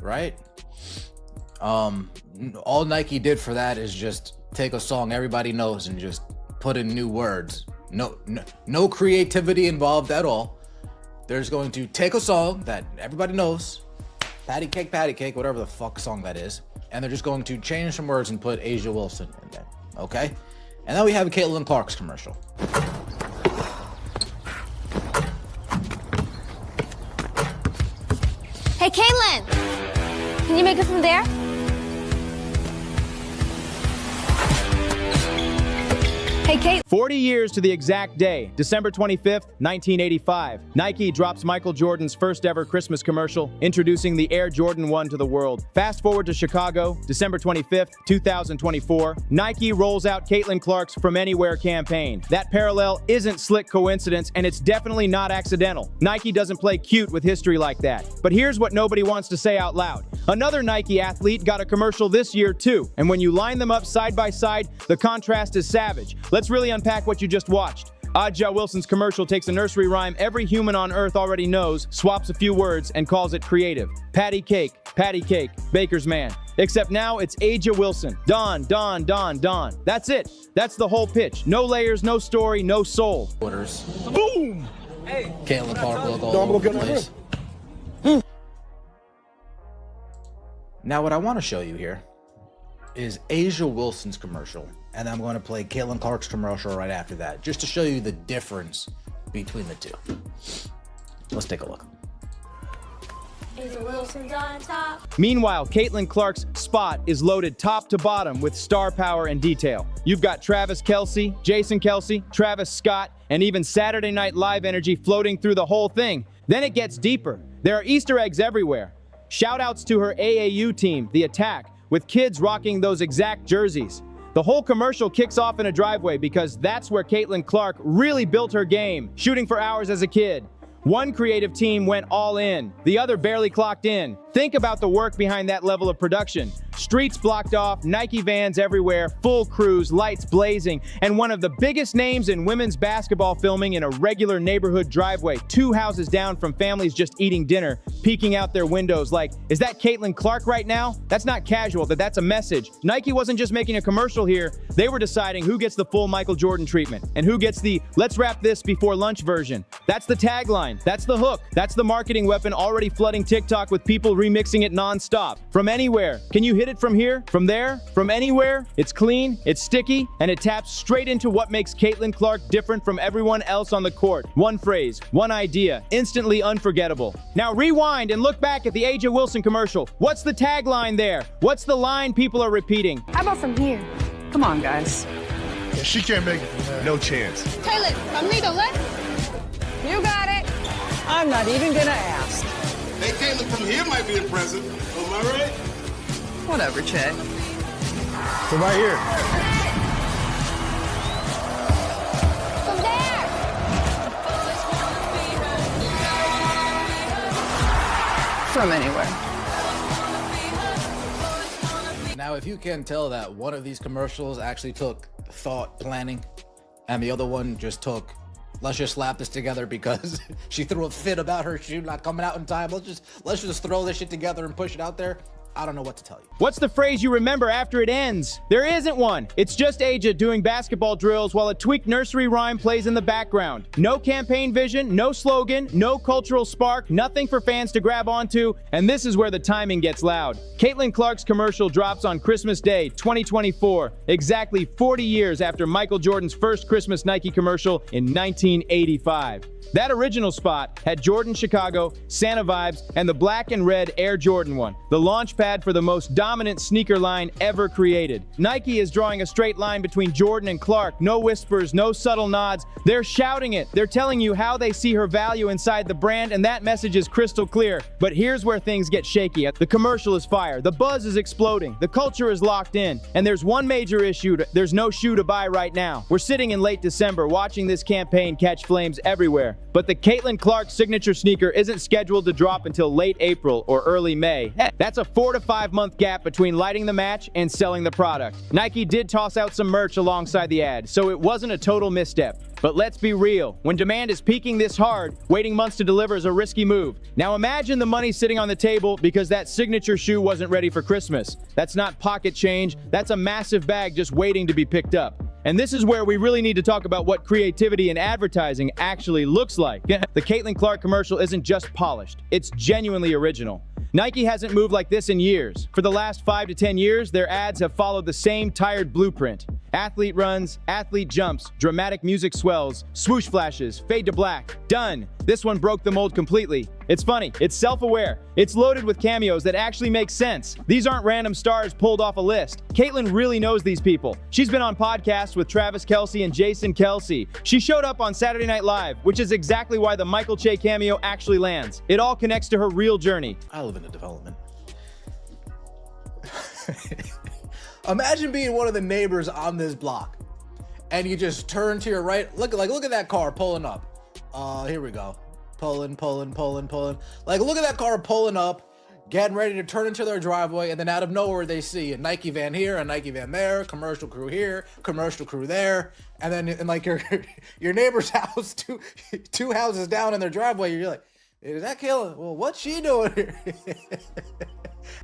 right? All Nike did for that is just take a song everybody knows and just put in new words. No creativity involved at all. They're just going to take a song that everybody knows, patty cake, whatever the fuck song that is, and they're just going to change some words and put AjaWilson in there, okay? And then we have CaitlinClark's commercial. Hey, Caitlin, can you make it from there? Hey, Kate. 40 years to the exact day, December 25th, 1985. Nike drops Michael Jordan's first ever Christmas commercial, introducing the Air Jordan 1 to the world. Fast forward to Chicago, December 25th, 2024. Nike rolls out CaitlinClark's From Anywhere campaign. That parallel isn't slick coincidence, and it's definitely not accidental. Nike doesn't play cute with history like that. But here's what nobody wants to say out loud. Another Nike athlete got a commercial this year too, and when you line them up side by side, the contrast is savage. Let's really unpack what you just watched. AjaWilson's commercial takes a nursery rhyme every human on earth already knows, swaps a few words, and calls it creative. Patty cake, baker's man. Except now it's AjaWilson. Don. That's it. That's the whole pitch. No layers, no story, no soul. Orders. Boom! Hey, CaitlinClark look all over the place. Now what I want to show you here is AjaWilson's commercial, and I'm going to play CaitlinClark's commercial right after that, just to show you the difference between the two. Let's take a look. AjaWilson's on top. Meanwhile, CaitlinClark's spot is loaded top to bottom with star power and detail. You've got Travis Kelce, Jason Kelce, Travis Scott, and even Saturday Night Live energy floating through the whole thing. Then it gets deeper. There are Easter eggs everywhere. Shout-outs to her AAU team, The Attack, with kids rocking those exact jerseys. The whole commercial kicks off in a driveway because that's where CaitlinClark really built her game, shooting for hours as a kid. One creative team went all in, the other barely clocked in. Think about the work behind that level of production. Streets blocked off, Nike vans everywhere, full crews, lights blazing, and one of the biggest names in women's basketball filming in a regular neighborhood driveway, 2 houses down from families just eating dinner, peeking out their windows like, is that CaitlinClark right now? That's not casual, that's a message. Nike wasn't just making a commercial here, they were deciding who gets the full Michael Jordan treatment, and who gets the let's wrap this before lunch version. That's the tagline, that's the hook, that's the marketing weapon already flooding TikTok with people remixing it non-stop. From anywhere, can you hit it from here, from there, from anywhere? It's clean, it's sticky, and it taps straight into what makes CaitlinClark different from everyone else on the court. One phrase, one idea, instantly unforgettable. Now rewind and look back at the AjaWilson commercial. What's the tagline there? What's the line people are repeating? How about from here? Come on, guys. Yeah, she can't make it from there. No chance. Caitlin, conmigo, let's. You got it. I'm not even gonna ask. Hey, Caitlin from here might be impressive. Am I right? Whatever, Chet. From right here. From there. From anywhere. Now, if you can tell that one of these commercials actually took thought, planning, and the other one just took, let's just slap this together because she threw a fit about her shoe not coming out in time. Let's just throw this shit together and push it out there. I don't know what to tell you. What's the phrase you remember after it ends? There isn't one. It's just Aja doing basketball drills while a tweaked nursery rhyme plays in the background. No campaign vision, no slogan, no cultural spark, nothing for fans to grab onto, and this is where the timing gets loud. CaitlinClark's commercial drops on Christmas Day, 2024, exactly 40 years after Michael Jordan's first Christmas Nike commercial in 1985. That original spot had Jordan Chicago, Santa vibes, and the black and red Air Jordan 1, the launch pad for the most dominant sneaker line ever created. Nike is drawing a straight line between Jordan and Clark, no whispers, no subtle nods. They're shouting it. They're telling you how they see her value inside the brand, and that message is crystal clear. But here's where things get shaky. The commercial is fire. The buzz is exploding. The culture is locked in. And there's one major issue. There's no shoe to buy right now. We're sitting in late December watching this campaign catch flames everywhere. But the CaitlinClark signature sneaker isn't scheduled to drop until late April or early May. That's a 4 to to 5 month gap between lighting the match and selling the product. Nike did toss out some merch alongside the ad, so it wasn't a total misstep. But let's be real, when demand is peaking this hard, waiting months to deliver is a risky move. Now imagine the money sitting on the table because that signature shoe wasn't ready for Christmas. That's not pocket change, that's a massive bag just waiting to be picked up. And this is where we really need to talk about what creativity in advertising actually looks like. The CaitlinClark commercial isn't just polished, it's genuinely original. Nike hasn't moved like this in years. For the last 5 to 10 years, their ads have followed the same tired blueprint. Athlete runs, athlete jumps, dramatic music swells, swoosh flashes, fade to black. Done. This one broke the mold completely. It's funny, it's self-aware, it's loaded with cameos that actually make sense. These aren't random stars pulled off a list. Caitlin really knows these people. She's been on podcasts with Travis Kelce and Jason Kelce. She showed up on Saturday Night Live, which is exactly why the Michael Che cameo actually lands. It all connects to her real journey. I live in a development. Imagine being one of the neighbors on this block, and you just turn to your right. Look at that car pulling up. Here we go. Pulling. Like, look at that car pulling up, getting ready to turn into their driveway, and then out of nowhere they see a Nike van here, a Nike van there, commercial crew here, commercial crew there, and then in like your neighbor's house, two houses down in their driveway, you're like, is that Caitlin? Well, what's she doing here?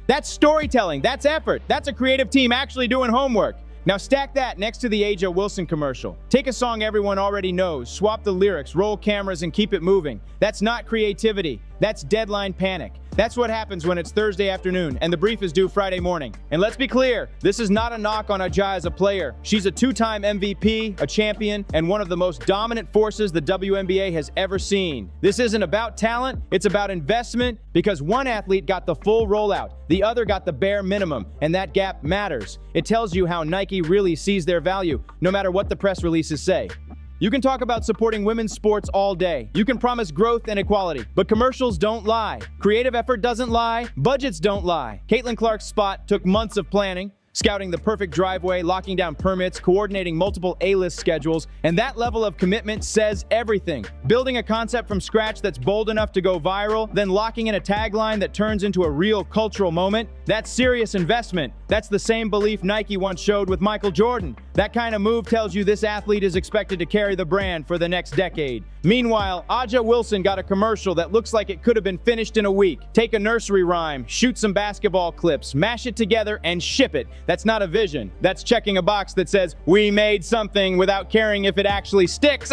That's storytelling, that's effort, that's a creative team actually doing homework. Now stack that next to the AjaWilson commercial. Take a song everyone already knows, swap the lyrics, roll cameras, and keep it moving. That's not creativity, that's deadline panic. That's what happens when it's Thursday afternoon and the brief is due Friday morning. And let's be clear, this is not a knock on Aja as a player. She's a 2-time MVP, a champion, and one of the most dominant forces the WNBA has ever seen. This isn't about talent, it's about investment, because one athlete got the full rollout, the other got the bare minimum, and that gap matters. It tells you how Nike really sees their value, no matter what the press releases say. You can talk about supporting women's sports all day. You can promise growth and equality, but commercials don't lie. Creative effort doesn't lie. Budgets don't lie. CaitlinClark's spot took months of planning, scouting the perfect driveway, locking down permits, coordinating multiple A-list schedules, and that level of commitment says everything. Building a concept from scratch that's bold enough to go viral, then locking in a tagline that turns into a real cultural moment, that's serious investment. That's the same belief Nike once showed with Michael Jordan. That kind of move tells you this athlete is expected to carry the brand for the next decade. Meanwhile, AjaWilson got a commercial that looks like it could have been finished in a week. Take a nursery rhyme, shoot some basketball clips, mash it together, and ship it. That's not a vision. That's checking a box that says, we made something without caring if it actually sticks.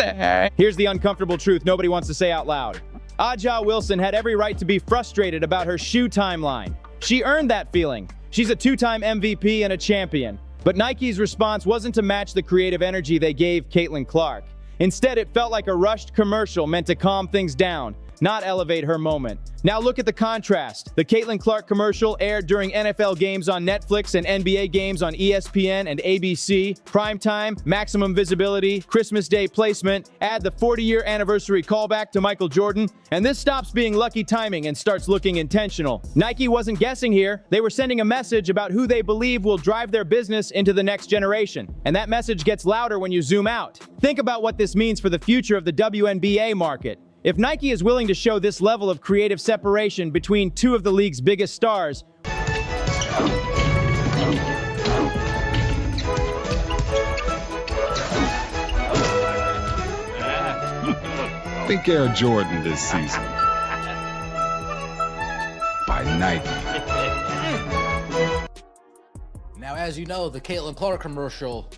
Here's the uncomfortable truth nobody wants to say out loud. AjaWilson had every right to be frustrated about her shoe timeline. She earned that feeling. She's a 2-time MVP and a champion. But Nike's response wasn't to match the creative energy they gave CaitlinClark. Instead, it felt like a rushed commercial meant to calm things down, not elevate her moment. Now look at the contrast. The CaitlinClark commercial aired during NFL games on Netflix and NBA games on ESPN and ABC. Primetime, maximum visibility, Christmas Day placement, add the 40-year anniversary callback to Michael Jordan, and this stops being lucky timing and starts looking intentional. Nike wasn't guessing here. They were sending a message about who they believe will drive their business into the next generation. And that message gets louder when you zoom out. Think about what this means for the future of the WNBA market. If Nike is willing to show this level of creative separation between two of the league's biggest stars, Think Air Jordan this season. By Nike. Now, as you know, the CaitlinClark commercial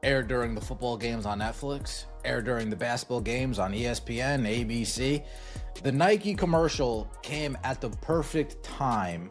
aired during the football games on Netflix, aired during the basketball games on ESPN, ABC. The Nike commercial came at the perfect time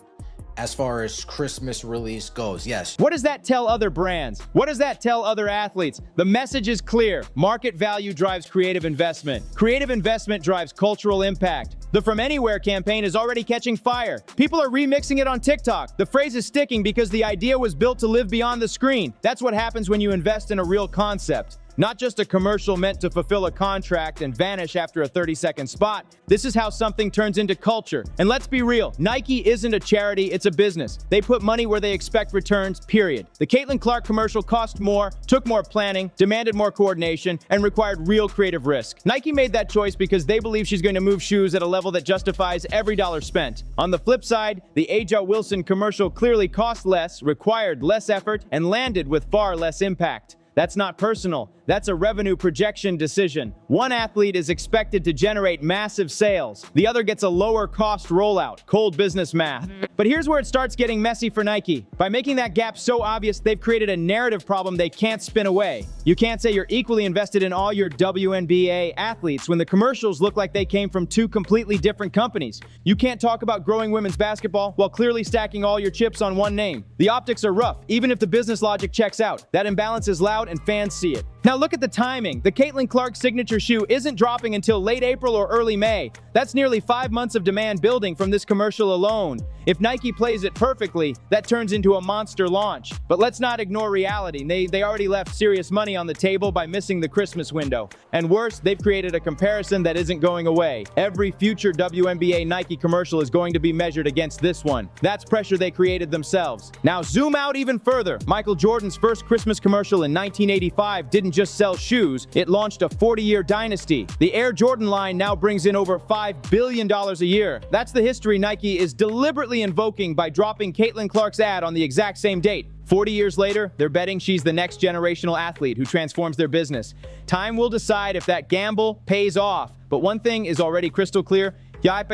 as far as Christmas release goes. Yes. what does that tell other brands? What does that tell other athletes? The message is clear. Market value drives creative investment. Creative investment drives cultural impact. The From Anywhere campaign is already catching fire. People are remixing it on TikTok. The phrase is sticking because the idea was built to live beyond the screen. That's what happens when you invest in a real concept. Not just a commercial meant to fulfill a contract and vanish after a 30-second spot. This is how something turns into culture. And let's be real, Nike isn't a charity, it's a business. They put money where they expect returns, period. The CaitlinClark commercial cost more, took more planning, demanded more coordination, and required real creative risk. Nike made that choice because they believe she's going to move shoes at a level that justifies every dollar spent. On the flip side, the AjaWilson commercial clearly cost less, required less effort, and landed with far less impact. That's not personal. That's a revenue projection decision. One athlete is expected to generate massive sales. The other gets a lower cost rollout. Cold business math. But here's where it starts getting messy for Nike. By making that gap so obvious, they've created a narrative problem they can't spin away. You can't say you're equally invested in all your WNBA athletes when the commercials look like they came from two completely different companies. You can't talk about growing women's basketball while clearly stacking all your chips on one name. The optics are rough, even if the business logic checks out. That imbalance is loud and fans see it. Now look at the timing. The CaitlinClark signature shoe isn't dropping until late April or early May. That's nearly 5 months of demand building from this commercial alone. If Nike plays it perfectly, that turns into a monster launch. But let's not ignore reality. They already left serious money on the table by missing the Christmas window. And worse, they've created a comparison that isn't going away. Every future WNBA Nike commercial is going to be measured against this one. That's pressure they created themselves. Now zoom out even further. Michael Jordan's first Christmas commercial in 1985 didn't just sell shoes, it launched a 40-year dynasty. The Air Jordan line now brings in over $5 billion a year. That's the history Nike is deliberately invoking by dropping CaitlinClark's ad on the exact same date. 40 years later, they're betting she's the next generational athlete who transforms their business. Time will decide if that gamble pays off. But one thing is already crystal clear. When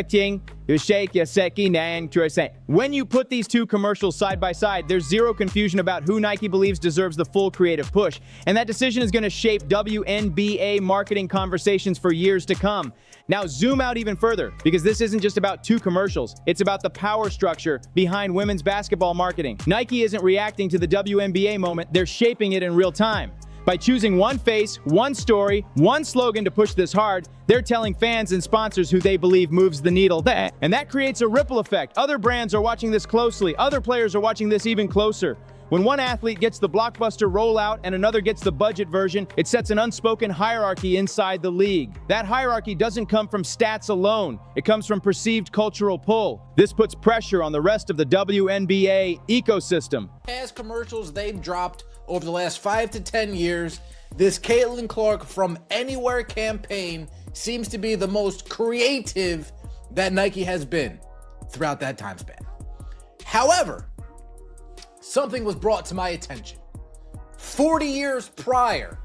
you put these two commercials side by side, there's zero confusion about who Nike believes deserves the full creative push. And that decision is going to shape WNBA marketing conversations for years to come. Now zoom out even further, because this isn't just about two commercials. It's about the power structure behind women's basketball marketing. Nike isn't reacting to the WNBA moment, they're shaping it in real time. By choosing one face, one story, one slogan to push this hard, they're telling fans and sponsors who they believe moves the needle. And that creates a ripple effect. Other brands are watching this closely. Other players are watching this even closer. When one athlete gets the blockbuster rollout and another gets the budget version, it sets an unspoken hierarchy inside the league. That hierarchy doesn't come from stats alone. It comes from perceived cultural pull. This puts pressure on the rest of the WNBA ecosystem. As commercials they've dropped over the last 5 to 10 years, this CaitlinClark From Anywhere campaign seems to be the most creative that Nike has been throughout that time span. However, something was brought to my attention. 40 years prior,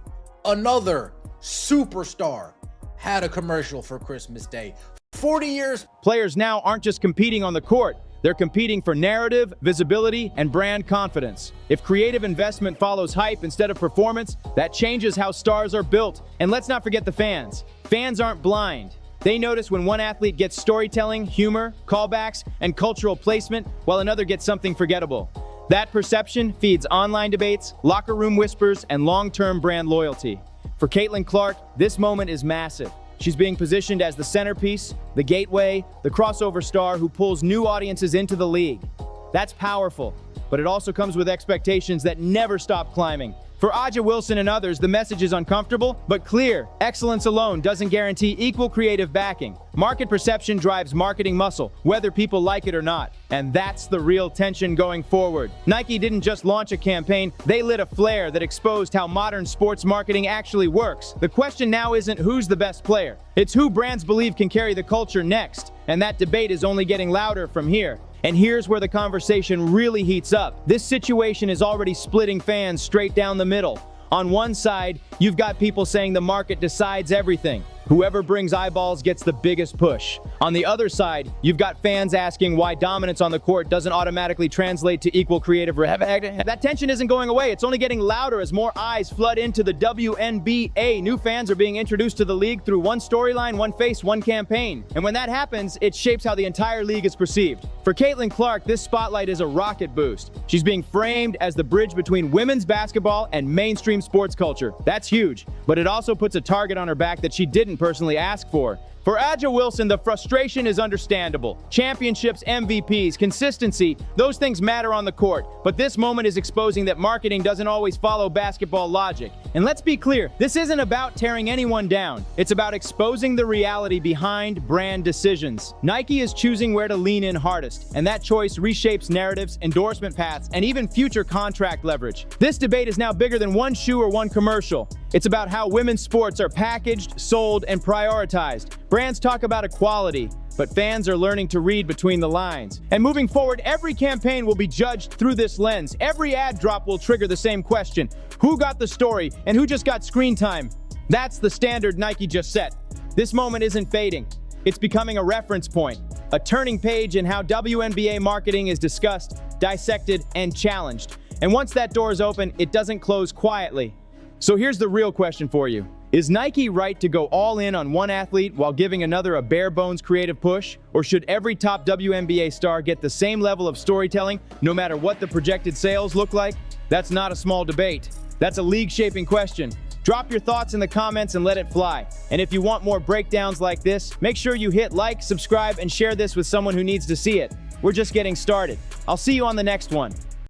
another superstar had a commercial for Christmas Day. 40 years. Players now aren't just competing on the court. They're competing for narrative, visibility, and brand confidence. If creative investment follows hype instead of performance, that changes how stars are built. And let's not forget the fans. Fans aren't blind. They notice when one athlete gets storytelling, humor, callbacks, and cultural placement, while another gets something forgettable. That perception feeds online debates, locker room whispers, and long-term brand loyalty. For CaitlinClark, this moment is massive. She's being positioned as the centerpiece, the gateway, the crossover star who pulls new audiences into the league. That's powerful, but it also comes with expectations that never stop climbing. For AjaWilson and others, the message is uncomfortable, but clear. Excellence alone doesn't guarantee equal creative backing. Market perception drives marketing muscle, whether people like it or not. And that's the real tension going forward. Nike didn't just launch a campaign, they lit a flare that exposed how modern sports marketing actually works. The question now isn't who's the best player, it's who brands believe can carry the culture next. And that debate is only getting louder from here. And here's where the conversation really heats up. This situation is already splitting fans straight down the middle. On one side, you've got people saying the market decides everything. Whoever brings eyeballs gets the biggest push. On the other side, you've got fans asking why dominance on the court doesn't automatically translate to equal creative revenue. That tension isn't going away. It's only getting louder as more eyes flood into the WNBA. New fans are being introduced to the league through one storyline, one face, one campaign. And when that happens, it shapes how the entire league is perceived. For CaitlinClark, this spotlight is a rocket boost. She's being framed as the bridge between women's basketball and mainstream sports culture. That's huge, but it also puts a target on her back that she didn't personally ask for. For AjaWilson, the frustration is understandable. Championships, MVPs, consistency, those things matter on the court. But this moment is exposing that marketing doesn't always follow basketball logic. And let's be clear, this isn't about tearing anyone down. It's about exposing the reality behind brand decisions. Nike is choosing where to lean in hardest, and that choice reshapes narratives, endorsement paths, and even future contract leverage. This debate is now bigger than one shoe or one commercial. It's about how women's sports are packaged, sold, and prioritized. Brands talk about equality, but fans are learning to read between the lines. And moving forward, every campaign will be judged through this lens. Every ad drop will trigger the same question: who got the story and who just got screen time? That's the standard Nike just set. This moment isn't fading. It's becoming a reference point, a turning page in how WNBA marketing is discussed, dissected, and challenged. And once that door is open, it doesn't close quietly. So here's the real question for you. Is Nike right to go all in on one athlete while giving another a bare-bones creative push? Or should every top WNBA star get the same level of storytelling, no matter what the projected sales look like? That's not a small debate. That's a league-shaping question. Drop your thoughts in the comments and let it fly. And if you want more breakdowns like this, make sure you hit like, subscribe, and share this with someone who needs to see it. We're just getting started. I'll see you on the next one.